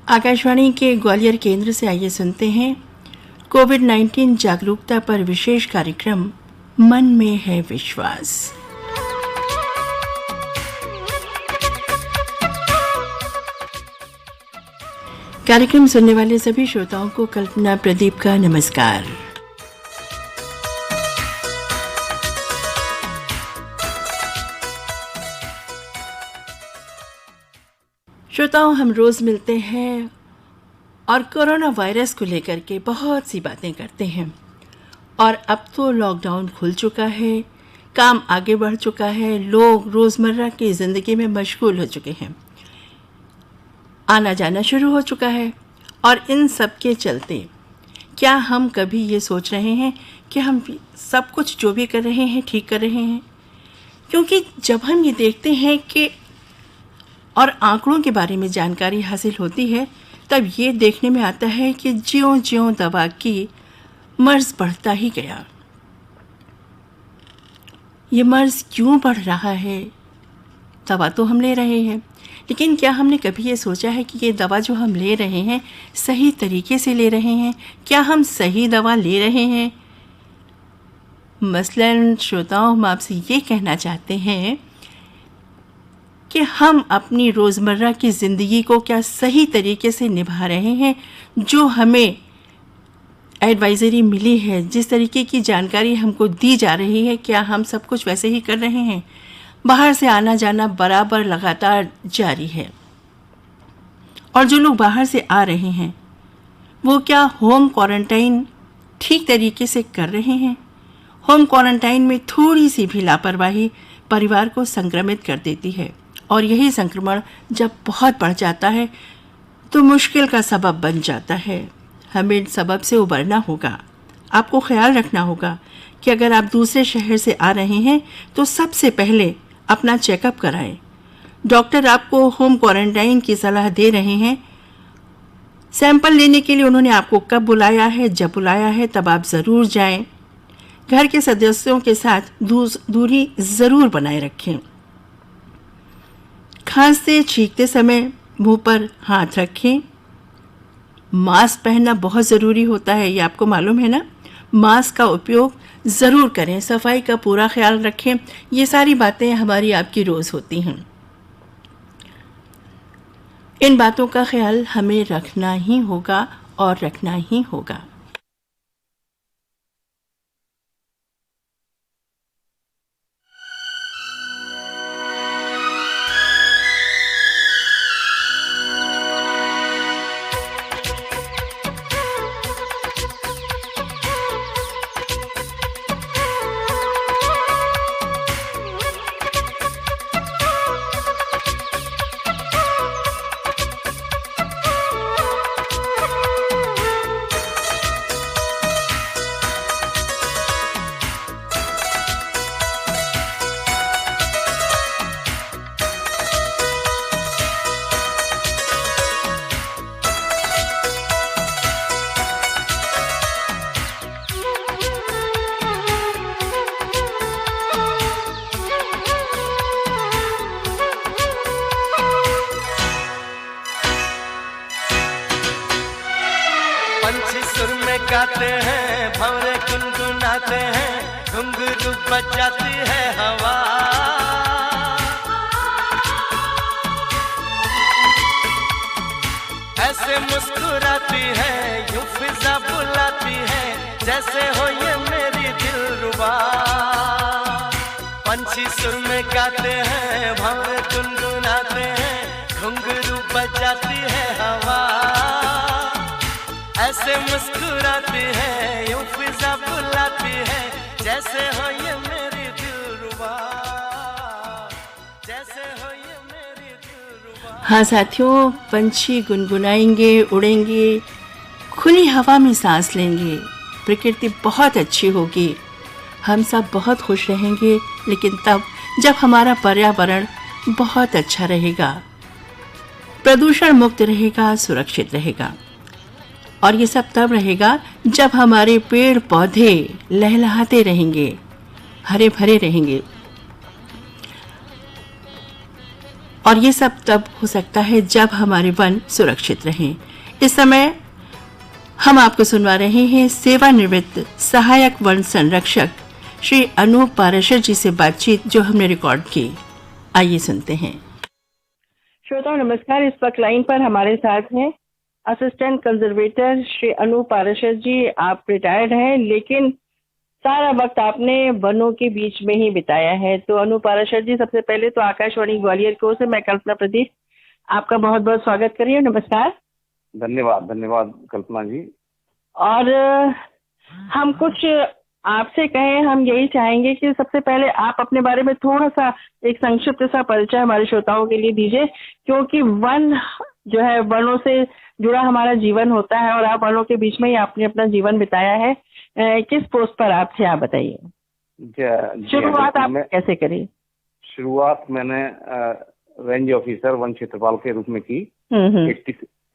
आकाशवाणी के ग्वालियर केंद्र से आइए सुनते हैं कोविड-19 जागरूकता पर विशेष कार्यक्रम मन में है विश्वास। कार्यक्रम सुनने वाले सभी श्रोताओं को कल्पना प्रदीप का नमस्कार। श्रोताओं, हम रोज मिलते हैं और कोरोना वायरस को लेकर के बहुत सी बातें करते हैं। और अब तो लॉकडाउन खुल चुका है, काम आगे बढ़ चुका है, लोग रोज़मर्रा की ज़िंदगी में मशगूल हो चुके हैं, आना जाना शुरू हो चुका है। और इन सब के चलते क्या हम कभी ये सोच रहे हैं कि हम सब कुछ जो भी कर रहे हैं ठीक कर रहे हैं? क्योंकि जब हम ये देखते हैं कि और आंकड़ों के बारे में जानकारी हासिल होती है, तब ये देखने में आता है कि ज्यों-ज्यों दवा की मर्ज़ बढ़ता ही गया। ये मर्ज़ क्यों बढ़ रहा है? दवा तो हम ले रहे हैं, लेकिन क्या हमने कभी ये सोचा है कि ये दवा जो हम ले रहे हैं सही तरीके से ले रहे हैं? क्या हम सही दवा ले रहे हैं? मसलन श्रोताओं, हम आपसे ये कहना चाहते हैं कि हम अपनी रोज़मर्रा की ज़िंदगी को क्या सही तरीके से निभा रहे हैं? जो हमें एडवाइज़री मिली है, जिस तरीके की जानकारी हमको दी जा रही है, क्या हम सब कुछ वैसे ही कर रहे हैं? बाहर से आना जाना बराबर लगातार जारी है। और जो लोग बाहर से आ रहे हैं वो क्या होम क्वारंटाइन ठीक तरीके से कर रहे हैं? होम क्वारंटाइन में थोड़ी सी भी लापरवाही परिवार को संक्रमित कर देती है, और यही संक्रमण जब बहुत बढ़ जाता है तो मुश्किल का सबब बन जाता है। हमें इन सबब से उबरना होगा। आपको ख्याल रखना होगा कि अगर आप दूसरे शहर से आ रहे हैं तो सबसे पहले अपना चेकअप कराएं। डॉक्टर आपको होम क्वारंटाइन की सलाह दे रहे हैं। सैंपल लेने के लिए उन्होंने आपको कब बुलाया है? जब बुलाया है तब आप ज़रूर जाएं। घर के सदस्यों के साथ दूरी ज़रूर बनाए रखें। खांसते छींकते समय मुंह पर हाथ रखें। मास्क पहनना बहुत ज़रूरी होता है, ये आपको मालूम है ना? मास्क का उपयोग ज़रूर करें, सफाई का पूरा ख्याल रखें। ये सारी बातें हमारी आपकी रोज़ होती हैं। इन बातों का ख्याल हमें रखना ही होगा और रखना ही होगा। गाते हैं, भंवरे गुनगुनाते हैं, घुंघरू बजाती है हवा। ऐसे मुस्कुराती है, यूं फिजा बुलाती है, जैसे हो ये मेरी दिलरुबा। पंछी सुर में गाते हैं, भंवरे गुनगुनाते हैं, घुंघरू बजाती है हवा। ऐसे मुस्कुराती है, यूं फिजा बुलाती है, जैसे हो ये मेरी दिलरुबा, जैसे हो ये मेरी दिलरुबा। हाँ साथियों, पंछी गुनगुनाएंगे, उड़ेंगे, खुली हवा में सांस लेंगे, प्रकृति बहुत अच्छी होगी, हम सब बहुत खुश रहेंगे। लेकिन तब जब हमारा पर्यावरण बहुत अच्छा रहेगा, प्रदूषण मुक्त रहेगा, सुरक्षित रहेगा। और ये सब तब रहेगा जब हमारे पेड़ पौधे लहलहाते रहेंगे, हरे भरे रहेंगे। और ये सब तब हो सकता है जब हमारे वन सुरक्षित रहें। इस समय हम आपको सुनवा रहे हैं सेवानिवृत्त सहायक वन संरक्षक श्री अनूप पाराशर जी से बातचीत जो हमने रिकॉर्ड की। आइए सुनते हैं। श्रोताओं नमस्कार, इस वक्त लाइन पर हमारे साथ हैं असिस्टेंट कंजर्वेटर श्री अनूप पाराशर जी। आप रिटायर्ड हैं लेकिन सारा वक्त आपने वनों के बीच में ही बिताया है। तो अनूप पाराशर जी, सबसे पहले तो आकाशवाणी ग्वालियर की ओर से मैं कल्पना प्रदीप आपका बहुत बहुत स्वागत करिए। नमस्कार। धन्यवाद कल्पना जी। और हम कुछ आपसे कहें, हम यही चाहेंगे कि सबसे पहले आप अपने बारे में थोड़ा सा एक संक्षिप्त सा परिचय हमारे श्रोताओं के लिए दीजिए, क्योंकि वन जो है, वनों से जुड़ा हमारा जीवन होता है और आप वनों के बीच में ही आपने अपना जीवन बिताया है। किस पोस्ट पर आप थे, आप बताइए। शुरुआत आप कैसे करी? शुरुआत मैंने रेंज ऑफिसर वन क्षेत्रपाल के रूप में की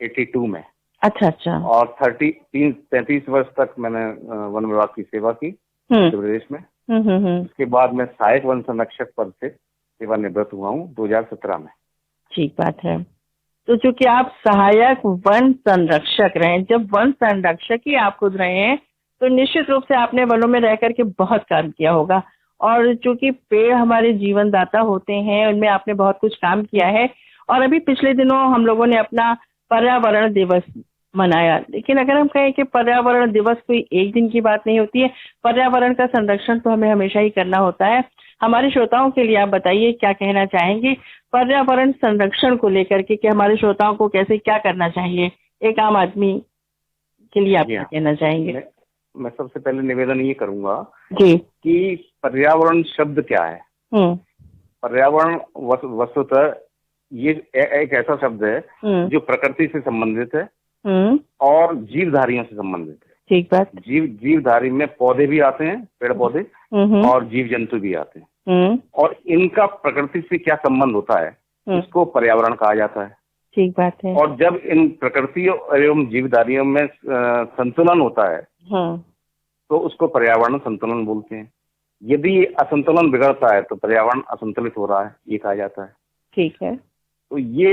82 में। अच्छा। और 33 वर्ष तक मैंने वन विभाग की सेवा की मध्य प्रदेश में। उसके बाद मैं सहायक वन संरक्षक पद से सेवानिवृत्त हुआ हूँ 2017 में। ठीक बात है। तो चूंकि आप सहायक वन संरक्षक रहे, जब वन संरक्षक ही आप खुद रहे हैं तो निश्चित रूप से आपने वनों में रह करके बहुत काम किया होगा। और चूंकि पेड़ हमारे जीवन दाता होते हैं, उनमें आपने बहुत कुछ काम किया है। और अभी पिछले दिनों हम लोगों ने अपना पर्यावरण दिवस मनाया, लेकिन अगर हम कहें कि पर्यावरण दिवस कोई एक दिन की बात नहीं होती है, पर्यावरण का संरक्षण तो हमें हमेशा ही करना होता है। हमारे श्रोताओं के लिए आप बताइए क्या कहना चाहेंगे पर्यावरण संरक्षण को लेकर के, कि हमारे श्रोताओं को कैसे क्या करना चाहिए, एक आम आदमी के लिए आप क्या कहना चाहेंगे? मैं सबसे पहले निवेदन ये करूंगा जी कि पर्यावरण शब्द क्या है। पर्यावरण वस्तुतः ये एक ऐसा शब्द है जो प्रकृति से संबंधित है और जीवधारियों से संबंधित है। ठीक बात। जीवधारी में पौधे भी आते हैं, पेड़ पौधे, और जीव जंतु भी आते हैं, और इनका प्रकृति से क्या संबंध होता है, इसको पर्यावरण कहा जाता है। ठीक बात है। और जब इन प्रकृति एवं जीवधारियों में संतुलन होता है तो उसको पर्यावरण संतुलन बोलते हैं। यदि असंतुलन बिगड़ता है तो पर्यावरण असंतुलित हो रहा है, ये कहा जाता है। ठीक है। तो ये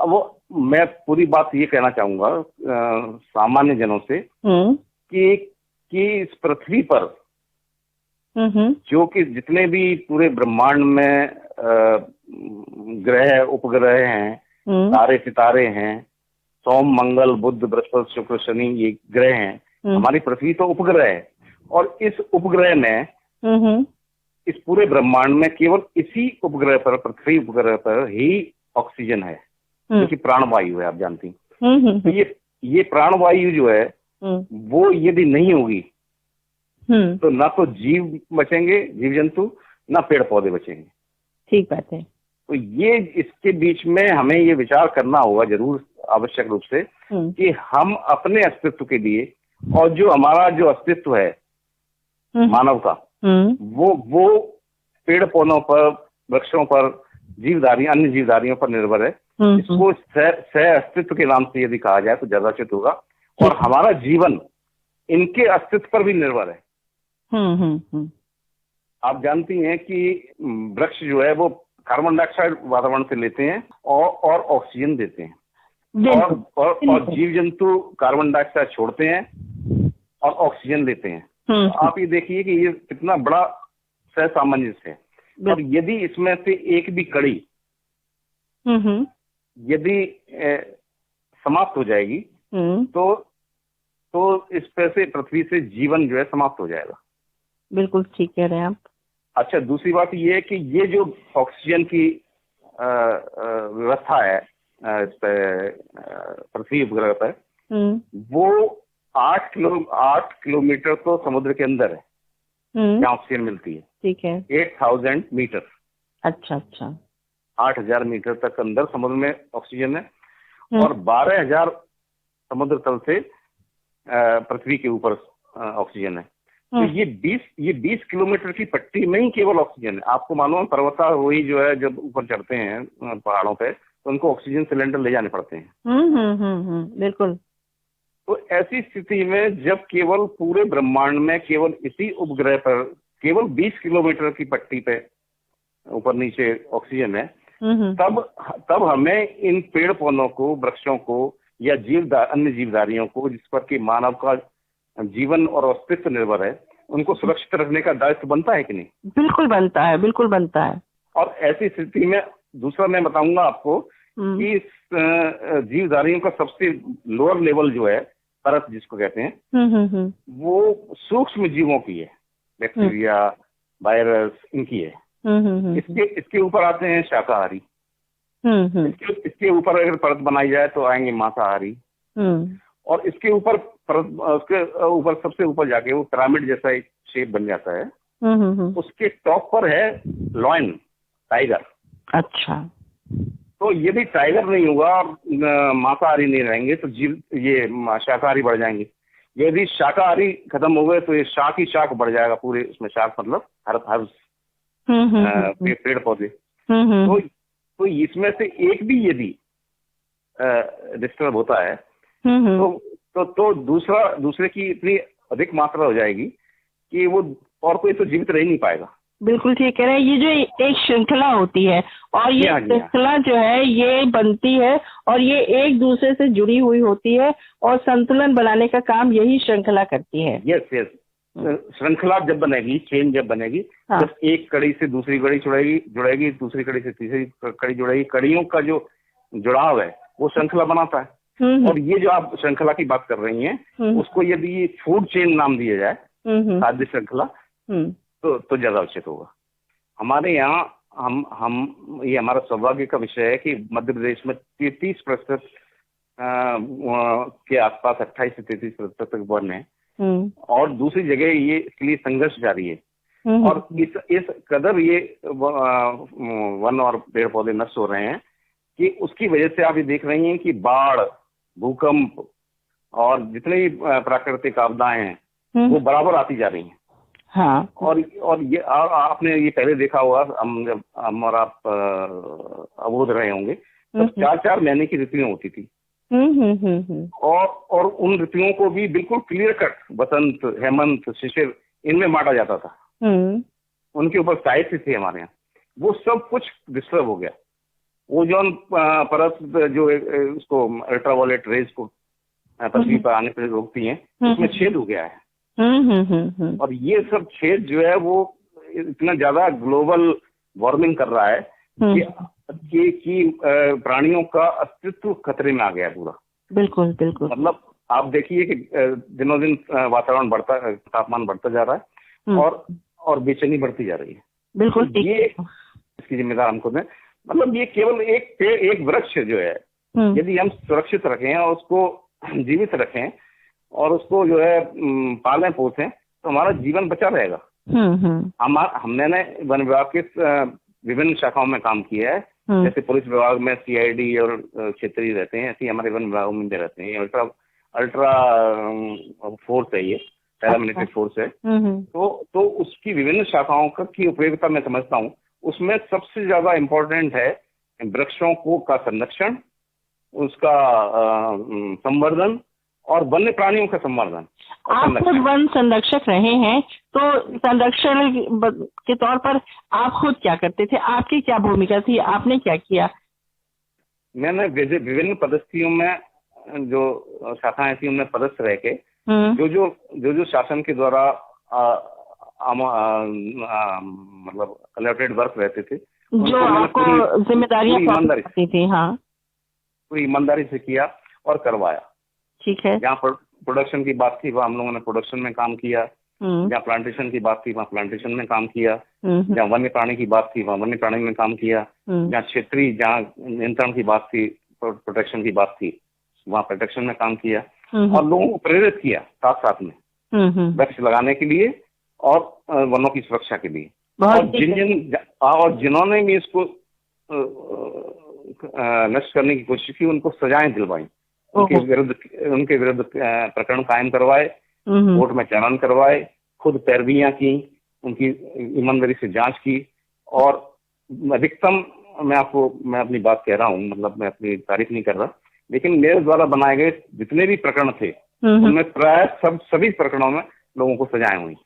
वो मैं पूरी बात ये कहना चाहूंगा सामान्य जनों से कि इस पृथ्वी पर जो कि जितने भी पूरे ब्रह्मांड में ग्रह उपग्रह हैं, तारे सितारे हैं, सोम मंगल बुध बृहस्पति शुक्र शनि, ये ग्रह हैं। हमारी पृथ्वी तो उपग्रह है, और इस उपग्रह में इस पूरे ब्रह्मांड में केवल इसी उपग्रह पर, पृथ्वी उपग्रह पर ही ऑक्सीजन है, जो कि प्राणवायु है, आप जानती हैं। तो ये प्राणवायु जो है वो यदि नहीं होगी तो ना तो जीव बचेंगे, जीव जंतु, ना पेड़ पौधे बचेंगे। ठीक बात है। तो ये इसके बीच में हमें ये विचार करना होगा जरूर, आवश्यक रूप से, कि हम अपने अस्तित्व के लिए, और जो हमारा जो अस्तित्व है मानव का, वो पेड़ पौधों पर, वृक्षों पर, अन्य जीवधारियों पर निर्भर है। इसको सह अस्तित्व के नाम से यदि कहा जाए तो ज्यादा उचित होगा। और हमारा जीवन इनके अस्तित्व पर भी निर्भर है। आप जानती हैं कि वृक्ष जो है वो कार्बन डाइऑक्साइड वातावरण से लेते हैं और ऑक्सीजन देते हैं, और जीव जंतु कार्बन डाइऑक्साइड छोड़ते हैं और ऑक्सीजन लेते हैं। आप ये देखिए कि ये कितना बड़ा सहसामंजस्य है। और यदि इसमें से एक भी कड़ी यदि समाप्त हो जाएगी तो इस पर से पृथ्वी से जीवन जो है समाप्त हो जाएगा। बिल्कुल ठीक कह रहे हैं आप। अच्छा, दूसरी बात ये है कि ये जो ऑक्सीजन की व्यवस्था है पृथ्वी उपग्रह पर, वो 8 किलोमीटर तो समुद्र के अंदर है जहाँ ऑक्सीजन मिलती है। ठीक है। 8000 मीटर। अच्छा। 8000 मीटर तक अंदर समुद्र में ऑक्सीजन है, और 12000 समुद्र तल से पृथ्वी के ऊपर ऑक्सीजन है। तो ये 20 किलोमीटर की पट्टी में ही केवल ऑक्सीजन है। आपको मालूम है पर्वतारोही जो है जब ऊपर चढ़ते हैं पहाड़ों पे तो उनको ऑक्सीजन सिलेंडर ले जाने पड़ते हैं। बिल्कुल। तो ऐसी स्थिति में जब केवल पूरे ब्रह्मांड में केवल इसी उपग्रह पर केवल 20 किलोमीटर की पट्टी पे ऊपर नीचे ऑक्सीजन है, तब हमें इन पेड़ पौधों को, वृक्षों को या अन्य जीवधारियों को जिस पर कि मानव का जीवन और अस्तित्व निर्भर है, उनको सुरक्षित रखने का दायित्व बनता है कि नहीं? बिल्कुल बनता है, बिल्कुल बनता है। और ऐसी स्थिति में दूसरा मैं बताऊंगा आपको कि जीवधारियों का सबसे लोअर लेवल जो है, परत जिसको कहते हैं, वो सूक्ष्म जीवों की है, बैक्टीरिया, वायरस, इनकी है। इसके ऊपर आते हैं शाकाहारी। इसके ऊपर अगर परत बनाई जाए तो आएंगे मांसाहारी। और इसके ऊपर सबसे ऊपर जाके वो पिरामिड जैसा एक शेप बन जाता है। उसके टॉप पर है लॉयन, टाइगर। अच्छा। तो यदि टाइगर नहीं होगा और मांसाहारी नहीं रहेंगे तो ये शाकाहारी बढ़ जाएंगे। यदि शाकाहारी खत्म हो गए तो ये शाक ही शाक बढ़ जाएगा पूरे, उसमें शाक मतलब हर पेड़ पौधे। तो इसमें से एक भी यदि डिस्टर्ब होता है तो दूसरे की इतनी अधिक मात्रा हो जाएगी कि वो और कोई तो जीवित रह ही नहीं पाएगा। बिल्कुल ठीक कह रहे हैं। ये जो एक श्रृंखला होती है और ये श्रृंखला जो है ये बनती है और ये एक दूसरे से जुड़ी हुई होती है और संतुलन बनाने का काम यही श्रृंखला करती है। यस। श्रृंखला जब बनेगी, चेन जब बनेगी, जब एक कड़ी से दूसरी कड़ी जुड़ेगी, दूसरी कड़ी से तीसरी कड़ी जुड़ेगी, कड़ियों का जो जुड़ाव है वो श्रृंखला बनाता है। और ये जो आप श्रृंखला की बात कर रही हैं, उसको यदि फूड चेन नाम दिया जाए, खाद्य श्रृंखला, तो ज्यादा उचित होगा। हमारे यहाँ हम ये हमारा सौभाग्य का विषय है कि मध्य प्रदेश में 33% के आसपास 28 से 33% तक वन है। और दूसरी जगह ये इसके लिए संघर्ष जारी है। और इस कदर ये वन और पेड़ पौधे नष्ट हो रहे हैं कि उसकी वजह से आप ये देख रही हैं कि बाढ़, भूकंप और जितने भी प्राकृतिक आपदाएं हैं वो बराबर आती जा रही हैं। हाँ। और ये आपने ये पहले देखा होगा, जब हम और आप अबोध रहे होंगे, तब 4-4 महीने की ऋतुएं होती थी। और उन ऋतुओं को भी बिल्कुल क्लियर कट, बसंत, हेमंत, शिशिर, इनमें बांटा जाता था। उनके ऊपर साहित्य थे हमारे यहाँ। वो सब कुछ डिस्टर्ब हो गया। ओजोन परत जो उसको अल्ट्रावायलेट रेज को पृथ्वी पर आने से रोकती हैं, उसमें छेद हो गया है। और ये सब छेद जो है वो इतना ज्यादा ग्लोबल वार्मिंग कर रहा है कि प्राणियों का अस्तित्व खतरे में आ गया है पूरा। बिल्कुल। मतलब आप देखिए कि दिनों दिन वातावरण तापमान बढ़ता जा रहा है और बेचैनी बढ़ती जा रही है। बिल्कुल। ये इसकी जिम्मेदार हमको दें। मतलब ये केवल एक वृक्ष जो है, यदि हम सुरक्षित रखें और उसको जीवित रखें और उसको जो है पालें पोसें तो हमारा जीवन बचा रहेगा। हमने वन विभाग के विभिन्न शाखाओं में काम किया है। जैसे पुलिस विभाग में CID और क्षेत्रीय रहते हैं, ऐसे हमारे वन विभाग में रहते हैं। अल्ट्रा फोर्स है, ये पैरामिलिट्री फोर्स है। तो उसकी विभिन्न शाखाओं की उपयोगिता मैं समझता हूँ। उसमें सबसे ज्यादा इम्पोर्टेंट है वृक्षों का संरक्षण, उसका संवर्धन और वन्य प्राणियों का संवर्धन। आप खुद वन संरक्षक रहे हैं, तो संरक्षण के तौर पर आप खुद क्या करते थे? आपकी क्या भूमिका थी? आपने क्या किया? मैंने विभिन्न पदस्थितियों में, जो शाखाएं थी उनमें पदस्थ रह के जो शासन के द्वारा मतलब अलॉटेड वर्क रहते थे, जो आपको जिम्मेदारियां ईमानदारी थी, हाँ, पूरी ईमानदारी से किया और करवाया। ठीक है। जहाँ प्रोडक्शन की बात थी वहाँ हम लोगों ने प्रोडक्शन में काम किया। जहाँ प्लांटेशन की बात थी वहाँ प्लांटेशन में काम किया। जहाँ वन्य प्राणी की बात थी वहाँ वन्य प्राणी में काम किया। जहाँ क्षेत्रीय, जहाँ नियंत्रण की बात थी, प्रोटेक्शन की बात थी, वहाँ प्रोटेक्शन में काम किया। और लोगों को प्रेरित किया साथ साथ में वृक्ष लगाने के लिए और वनों की सुरक्षा के लिए। और जिन्होंने भी इसको नष्ट करने की कोशिश की उनको सजाएं दिलवाई, उनके विरुद्ध प्रकरण कायम करवाए, कोर्ट में चालान करवाए, खुद पैरवियां की, उनकी ईमानदारी से जांच की। और अधिकतम मैं अपनी बात कह रहा हूँ, मतलब मैं अपनी तारीफ नहीं कर रहा, लेकिन मेरे द्वारा बनाए गए जितने भी प्रकरण थे उनमें प्राय सभी प्रकरणों में लोगों को सजाएं हुई।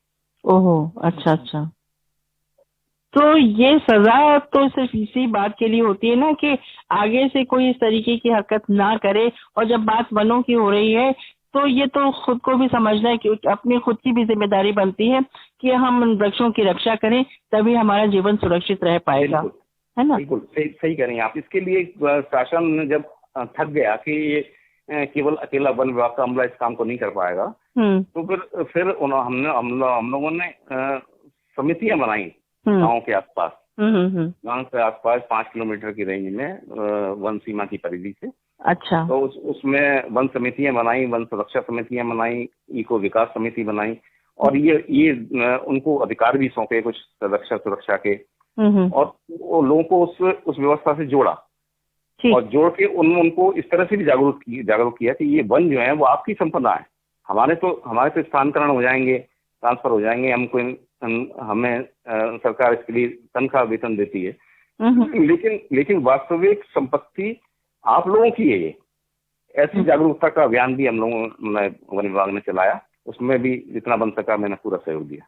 ओहो, अच्छा। तो ये सजा तो सिर्फ इसी बात के लिए होती है ना कि आगे से कोई इस तरीके की हरकत ना करे। और जब बात वनों की हो रही है तो ये तो खुद को भी समझना है कि अपनी खुद की भी जिम्मेदारी बनती है कि हम उन वृक्षों की रक्षा करें, तभी हमारा जीवन सुरक्षित रह पाएगा, है ना? बिल्कुल सही कह रही हैं आप। इसके लिए शासन जब थक गया कि ये केवल अकेला वन विभाग का अमला इस काम को नहीं कर पाएगा, तो फिर हम लोगों ने समितियां बनाई गाँव के आसपास। गाँव के आसपास 5 किलोमीटर की रेंज में वन सीमा की परिधि से। अच्छा। तो उसमें वन समितियां बनाई, वन सुरक्षा समितियां बनाई, इको विकास समिति बनाई, और ये उनको अधिकार भी सौंपे कुछ सुरक्षा के, और लोगों को उस व्यवस्था से जोड़ा, और जोड़ के उनको इस तरह से भी जागरूक किया कि ये वन जो है वो आपकी संपदा है। हमारे तो स्थानांतरण हो जाएंगे, ट्रांसफर हो जाएंगे, हमें सरकार इसके लिए तनख्वाह वेतन देती है, लेकिन वास्तविक संपत्ति आप लोगों की है ये। ऐसी जागरूकता का अभियान भी हम लोगों ने वन विभाग ने चलाया, उसमें भी जितना बन सका मैंने पूरा सहयोग दिया।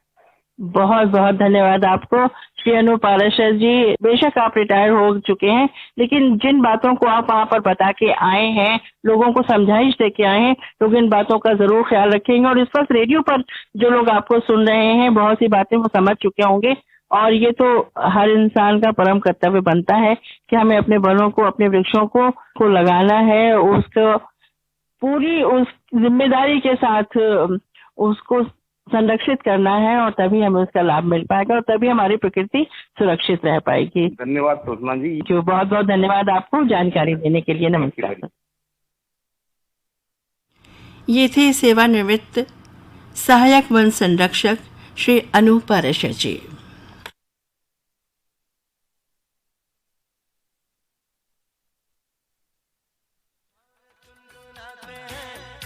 बहुत बहुत धन्यवाद आपको श्री अनूप पाराशर जी। बेशक आप रिटायर हो चुके हैं, लेकिन जिन बातों को आप वहाँ पर बता के आए हैं, लोगों को समझाइश दे के आए हैं, लोग इन बातों का जरूर ख्याल रखेंगे। और इस वक्त रेडियो पर जो लोग आपको सुन रहे हैं, बहुत सी बातें वो समझ चुके होंगे, और ये तो हर इंसान का परम कर्तव्य बनता है कि हमें अपने वनों को, अपने वृक्षों को लगाना है, उसको पूरी उस जिम्मेदारी के साथ उसको संरक्षित करना है, और तभी हमें उसका लाभ मिल पाएगा, और तभी हमारी प्रकृति सुरक्षित रह पाएगी। धन्यवाद सुषमा जी। बहुत बहुत धन्यवाद आपको जानकारी देने के लिए। नमस्कार। ये थे सेवानिवृत्त सहायक वन संरक्षक श्री अनूप पाराशर जी।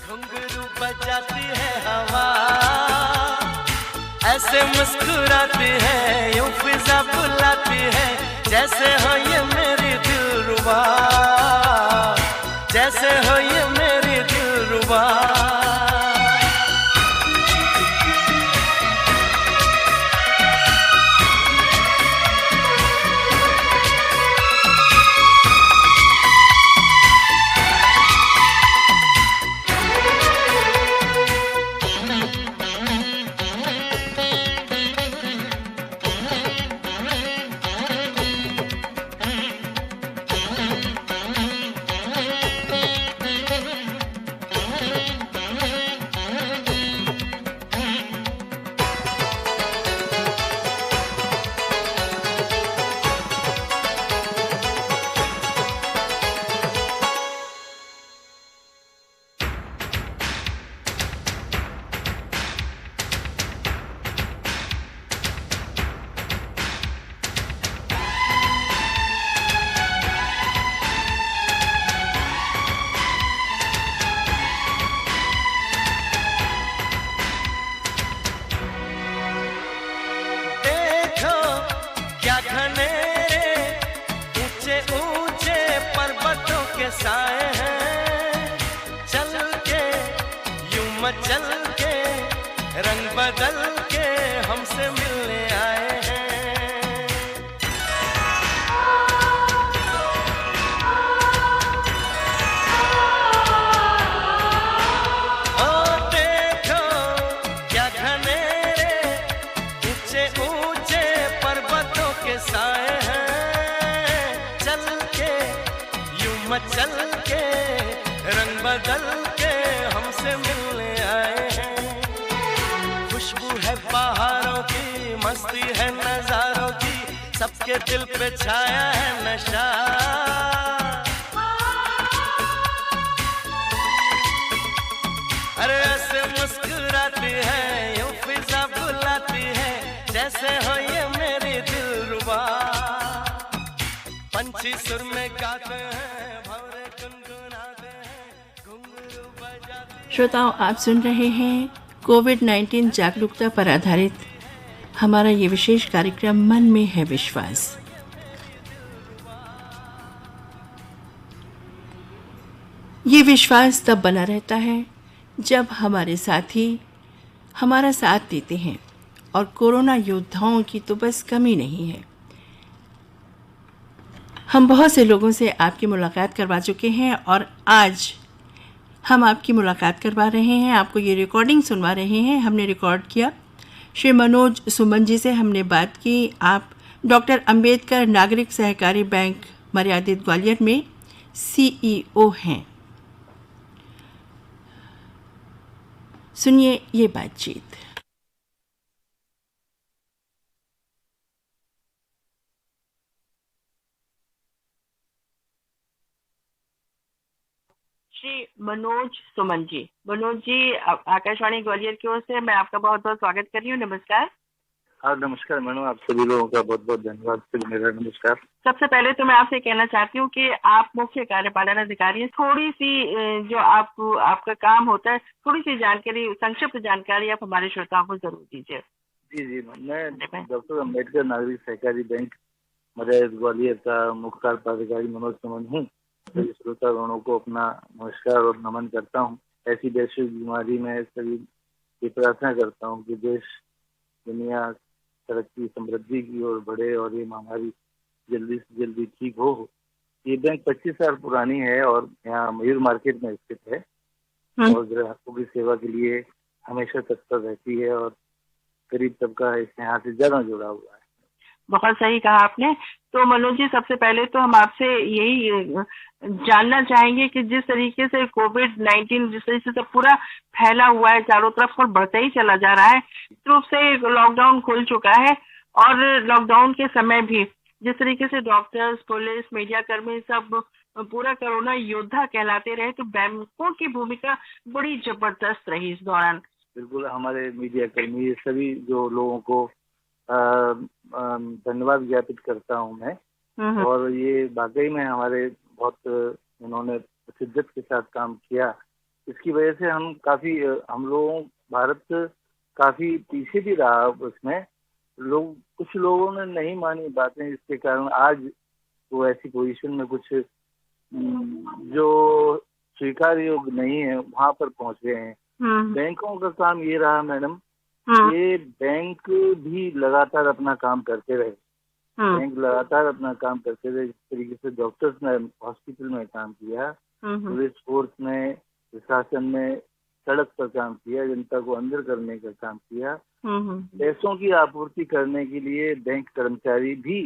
घुंघरू बजाती है हवा, ऐसे मुस्कुराती है, यूं फिजा बुलाती है, जैसे हो ये मेरी दिलरुबा, जैसे हो ये मेरी दिलरुबा। साए हैं चल के यूं मचल के रंग बदल के हमसे मिलने आए हैं। ओ देखो क्या घनेरे ऊंचे ऊंचे पर्वतों के साए हैं चल के यूं मचल के रंग बदल के हमसे मिलने आए हैं। खुशबू है पहाड़ों की, मस्ती है नजारों की, सबके दिल पे छाया है नशा। अरे ऐसे मुस्कुराती है, यूं फिजा बुलाती है, जैसे हो ये मेरी दिलरुबा। पंछी सुर में गाते हैं, भंवरे गुनगुनाते हैं, घुंघरू बजाते हैं। श्रोताओं, आप सुन रहे हैं कोविड-19 जागरूकता पर आधारित हमारा ये विशेष कार्यक्रम मन में है विश्वास। ये विश्वास तब बना रहता है जब हमारे साथी हमारा साथ देते हैं, और कोरोना योद्धाओं की तो बस कमी नहीं है। हम बहुत से लोगों से आपकी मुलाकात करवा चुके हैं और आज हम आपकी मुलाकात करवा रहे हैं, आपको ये रिकॉर्डिंग सुनवा रहे हैं। हमने रिकॉर्ड किया। श्री मनोज सुमन जी से हमने बात की। आप डॉक्टर अंबेडकर नागरिक सहकारी बैंक मर्यादित ग्वालियर में CEO हैं। सुनिए ये बातचीत। श्री मनोज सुमन जी। मनोज जी, आकाशवाणी ग्वालियर की ओर से मैं आपका बहुत बहुत स्वागत कर रही हूँ। नमस्कार। हाँ नमस्कार मैडम, आप सभी लोगों का बहुत बहुत धन्यवाद। मेरा नमस्कार। सबसे पहले तो मैं आपसे कहना चाहती हूँ कि आप मुख्य कार्यपालन अधिकारी हैं। थोड़ी सी जो आपका काम होता है, थोड़ी सी जानकारी, संक्षिप्त जानकारी आप हमारे श्रोताओं को जरूर दीजिए। जी जी, मैं डॉक्टर अंबेडकर नागरिक सहकारी बैंक मर्यादित ग्वालियर का मुख्य कार्यपालन मनोज सुमन हूँ। सभी श्रोतागणों को अपना नमस्कार और नमन करता हूँ। ऐसी वैश्विक बीमारी में सभी की प्रार्थना करता हूँ कि देश दुनिया तरक्की समृद्धि की ओर बढ़े और ये महामारी जल्दी से जल्दी ठीक हो। ये बैंक 25 साल पुरानी है और यहाँ मयूर मार्केट में स्थित है और ग्राहकों की सेवा के लिए हमेशा तत्पर रहती है और गरीब तबका इससे यहाँ से ज्यादा जुड़ा हुआ है। बहुत सही कहा आपने। तो मनोज जी, सबसे पहले तो हम आपसे यही जानना चाहेंगे कि जिस तरीके से कोविड-19 जिस तरीके से पूरा फैला हुआ है चारों तरफ और बढ़ता ही चला जा रहा है, इस रूप से लॉकडाउन खुल चुका है और लॉकडाउन के समय भी जिस तरीके से डॉक्टर्स, पुलिस, मीडिया कर्मी सब पूरा कोरोना योद्धा कहलाते रहे, तो बैंकों की भूमिका बड़ी जबरदस्त रही इस दौरान। बिल्कुल, हमारे मीडिया कर्मी सभी जो लोगों को धन्यवाद ज्ञापित करता हूँ मैं। और ये वाकई में हमारे बहुत इन्होंने शिद्दत के साथ काम किया। इसकी वजह से हम लोगों भारत काफी पीछे भी रहा उसमें। कुछ लोगों ने नहीं मानी बातें, जिसके कारण आज वो ऐसी पोजीशन में कुछ जो स्वीकार योग्य नहीं है वहां पर पहुंच गए हैं। बैंकों का काम ये रहा मैडम, ये बैंक भी लगातार अपना काम करते रहे। बैंक लगातार अपना काम करते रहे। जिस तरीके से डॉक्टर्स ने हॉस्पिटल में काम किया, पुलिस फोर्स ने, प्रशासन ने सड़क पर काम किया, जनता को अंदर करने का काम किया। पैसों की आपूर्ति करने के लिए बैंक कर्मचारी भी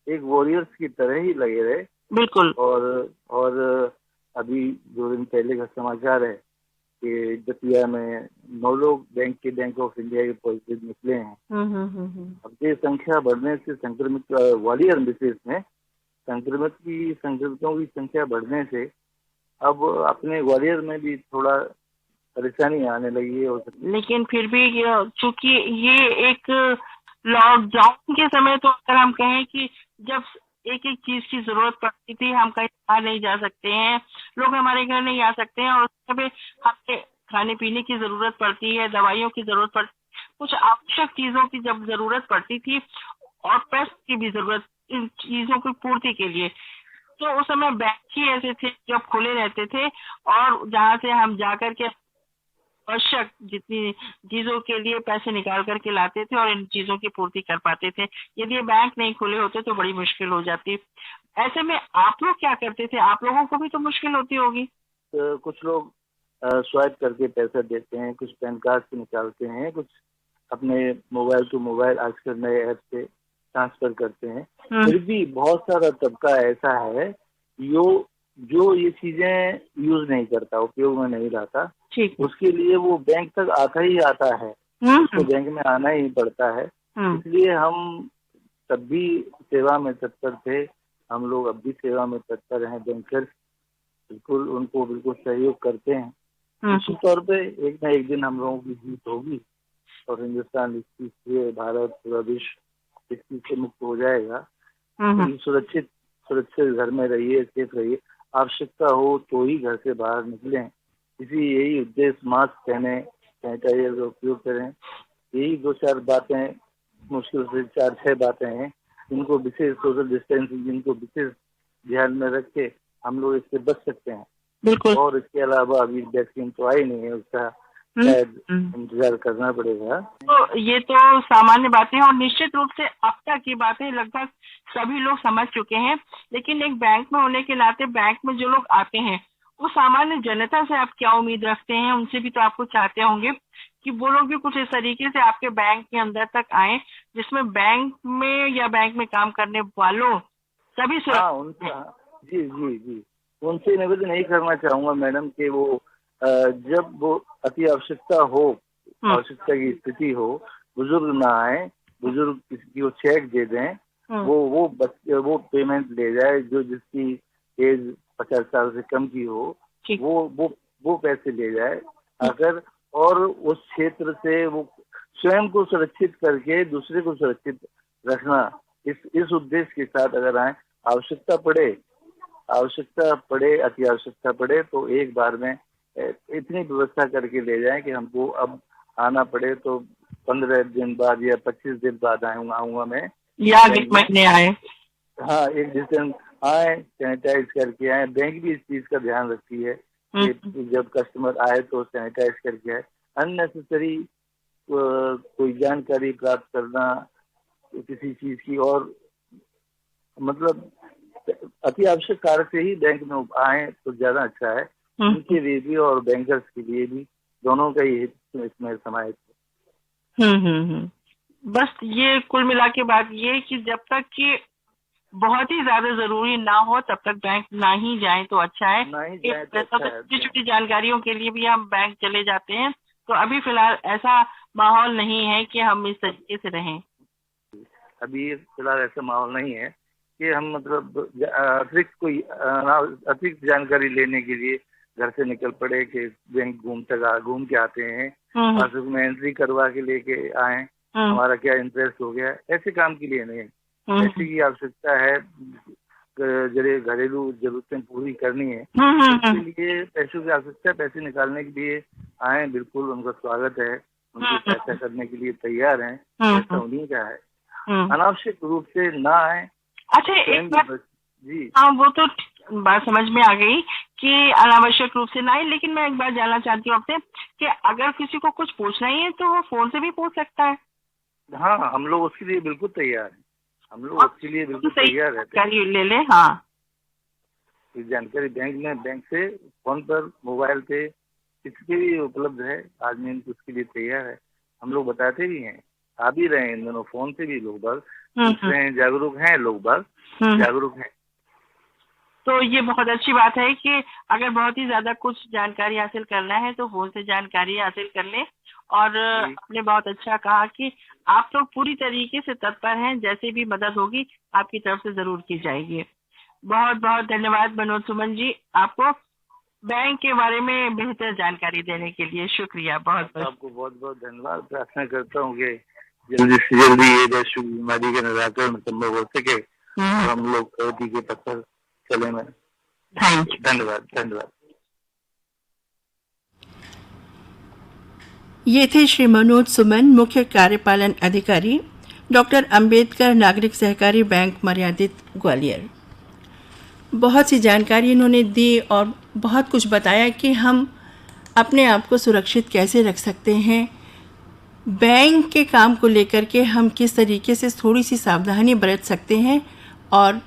एक वॉरियर्स की तरह ही लगे रहे। बिल्कुल। और अभी 2 दिन पहले का समाचार है कि दतिया में 9 लोग बैंक ऑफ इंडिया के पॉजिटिव निकले हैं। अब ये संख्या बढ़ने से संक्रमित ग्वालियर विशेष में संक्रमितों की संख्या बढ़ने से अब अपने ग्वालियर में भी थोड़ा परेशानी आने लगी है। लेकिन फिर भी चूंकि ये एक लॉकडाउन के समय, तो अगर हम कहें कि जब एक एक चीज की जरूरत पड़ती थी, हम कहीं बाहर नहीं जा सकते हैं, लोग हमारे घर नहीं आ सकते हैं और उस समय हमें खाने पीने की जरूरत पड़ती है, दवाइयों की जरूरत पड़ती है, कुछ आवश्यक चीजों की जब जरूरत पड़ती थी और पैसे की भी जरूरत इन चीजों की पूर्ति के लिए, तो उस समय बैंक ही ऐसे थे जब खुले रहते थे और जहाँ से हम जाकर के आवश्यक जितनी चीजों के लिए पैसे निकाल करके लाते थे और इन चीजों की पूर्ति कर पाते थे। यदि ये बैंक नहीं खुले होते तो बड़ी मुश्किल हो जाती। ऐसे में आप लोग क्या करते थे? आप लोगों को भी तो मुश्किल होती होगी। तो कुछ लोग स्वाइप करके पैसा देते हैं, कुछ पैन कार्ड से निकालते हैं, कुछ अपने मोबाइल टू मोबाइल आजकल नए ऐप से ट्रांसफर करते हैं। फिर भी बहुत सारा तबका ऐसा है जो ये चीजें यूज नहीं करता, उपयोग में नहीं लाता। उसके लिए वो बैंक तक आता ही आता है, उसको बैंक में आना ही पड़ता है। इसलिए हम तब भी सेवा में तत्पर थे, हम लोग अब भी सेवा में तत्पर हैं। बैंकर्स उनको बिल्कुल सहयोग करते हैं। निश्चित तौर पे एक न एक दिन हम लोगों की जीत होगी और हिंदुस्तान इस चीज से, भारत, पूरा विश्व इस चीज से मुक्त हो जाएगा। सुरक्षित घर में रहिए, सेफ रहिए। आवश्यकता हो तो ही घर से बाहर निकलें। यही उद्देश्य, मास्क पहने, सैनिटाइजर का उपयोग करें। यही 2-4 बातें, मुश्किल से 4-6 बातें हैं जिनको विशेष सोशल डिस्टेंसिंग, जिनको विशेष ध्यान में रख के हम लोग इससे बच सकते हैं। बिल्कुल। और इसके अलावा अभी वैक्सीन तो आई नहीं है, उसका शायद इंतजार करना पड़ेगा। तो ये तो सामान्य बातें हैं और निश्चित रूप से अब तक की बातें लगभग सभी लोग समझ चुके हैं। लेकिन एक बैंक में होने के नाते बैंक में जो लोग आते हैं वो सामान्य जनता से आप क्या उम्मीद रखते हैं? उनसे भी तो आपको चाहते होंगे कि वो लोग भी कुछ इस तरीके से आपके बैंक के अंदर तक आए जिसमें बैंक में या बैंक में काम करने वालों सभी जी जी जी, उनसे निवेदन नहीं करना चाहूंगा मैडम कि वो जब वो अति आवश्यकता हो, आवश्यकता की स्थिति हो, बुजुर्ग ना आए, बुजुर्ग किसी को चेक दे दें, वो पेमेंट ले जाए, जो जिसकी एज 50 साल से कम की हो वो पैसे ले जाए अगर, और उस क्षेत्र से वो स्वयं को सुरक्षित करके दूसरे को सुरक्षित रखना, इस उद्देश्य के साथ अगर आए, आवश्यकता पड़े अति आवश्यकता पड़े तो एक बार में इतनी व्यवस्था करके ले जाएं कि हमको अब आना पड़े तो 15 दिन बाद या 25 दिन बाद आऊंगा मैं, या एक महीने आए। हाँ, एक दिन आए, सैनिटाइज करके आए। बैंक भी इस चीज का ध्यान रखती है कि जब कस्टमर आए तो सैनिटाइज करके आए। अननेसेसरी कोई जानकारी प्राप्त करना किसी चीज की, और मतलब अति आवश्यक कार्य से ही बैंक में आए तो ज्यादा अच्छा है, उनके लिए भी और बैंकर्स के लिए भी, दोनों का ही हित इसमें समाहित है। बस ये कुल मिला के बात ये कि जब तक कि बहुत ही ज्यादा जरूरी ना हो तब तक बैंक ना ही जाए तो अच्छा है। छोटी छोटी जानकारियों के लिए भी हम बैंक चले जाते हैं, तो अभी फिलहाल ऐसा माहौल नहीं है कि हम इस तरीके से रहें। अभी फिलहाल ऐसा माहौल नहीं है कि हम मतलब अतिरिक्त जानकारी लेने के लिए घर से निकल पड़े कि बैंक घूम के आते हैं, पासबुक में एंट्री करवा के लेके आए, हमारा क्या इंटरेस्ट हो गया, ऐसे काम के लिए नहीं। पैसे की आवश्यकता है, घरेलू जरूरतें पूरी करनी है, इसके लिए पैसों की आवश्यकता है, पैसे निकालने के लिए आए, बिल्कुल उनका स्वागत है, उनकी सहायता करने के लिए तैयार हैं, ऐसा उन्हीं का है। अनावश्यक रूप से ना आए। अच्छा, एक बात जी, हाँ, वो तो बात समझ में आ गई कि अनावश्यक रूप से ना आए, लेकिन मैं एक बात जानना चाहती हूँ आपसे कि अगर किसी को कुछ पूछना ही है तो वो फोन से भी पूछ सकता है? हाँ, हम लोग उसके लिए बिल्कुल तैयार हैं, हम लोग उसके लिए बिल्कुल तैयार रहते हैं। ले ले। हाँ, जानकारी बैंक से फोन पर, मोबाइल पे, किसी भी उपलब्ध है, आदमी उसके लिए तैयार है। हम लोग बताते भी हैं, आ भी रहे हैं इन दोनों, फोन से भी लोग बाग जागरूक हैं, लोग बाग जागरूक हैं। तो ये बहुत अच्छी बात है कि अगर बहुत ही ज्यादा कुछ जानकारी हासिल करना है तो फोन से जानकारी हासिल कर ले। और आपने बहुत अच्छा कहा कि आप तो पूरी तरीके से तत्पर हैं, जैसे भी मदद होगी आपकी तरफ से जरूर की जाएगी। बहुत बहुत धन्यवाद मनोज सुमन जी, आपको बैंक के बारे में बेहतर जानकारी देने के लिए शुक्रिया। आपको बहुत बहुत धन्यवाद। प्रार्थना करता हूँ कि जल्दी से जल्दी ये वैश्विक बीमारी का निराकरण संभव हो सके, हम लोग प्रगति के पथ पर चले में। धन्यवाद। ये थे श्री मनोज सुमन, मुख्य कार्यपालन अधिकारी, डॉक्टर अंबेडकर नागरिक सहकारी बैंक मर्यादित, ग्वालियर। बहुत सी जानकारी इन्होंने दी और बहुत कुछ बताया कि हम अपने आप को सुरक्षित कैसे रख सकते हैं। बैंक के काम को लेकर के हम किस तरीके से थोड़ी सी सावधानी बरत सकते हैं और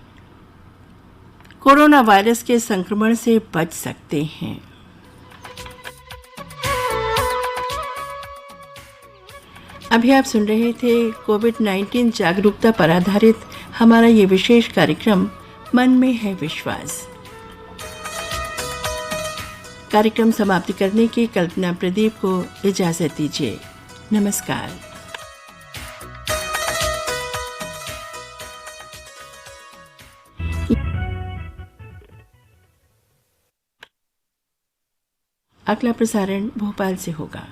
कोरोना वायरस के संक्रमण से बच सकते हैं। अभी आप सुन रहे थे कोविड-19 जागरूकता पर आधारित हमारा ये विशेष कार्यक्रम मन में है विश्वास। कार्यक्रम समाप्ति करने की कल्पना प्रदीप को इजाजत दीजिए। नमस्कार। अगला प्रसारण भोपाल से होगा।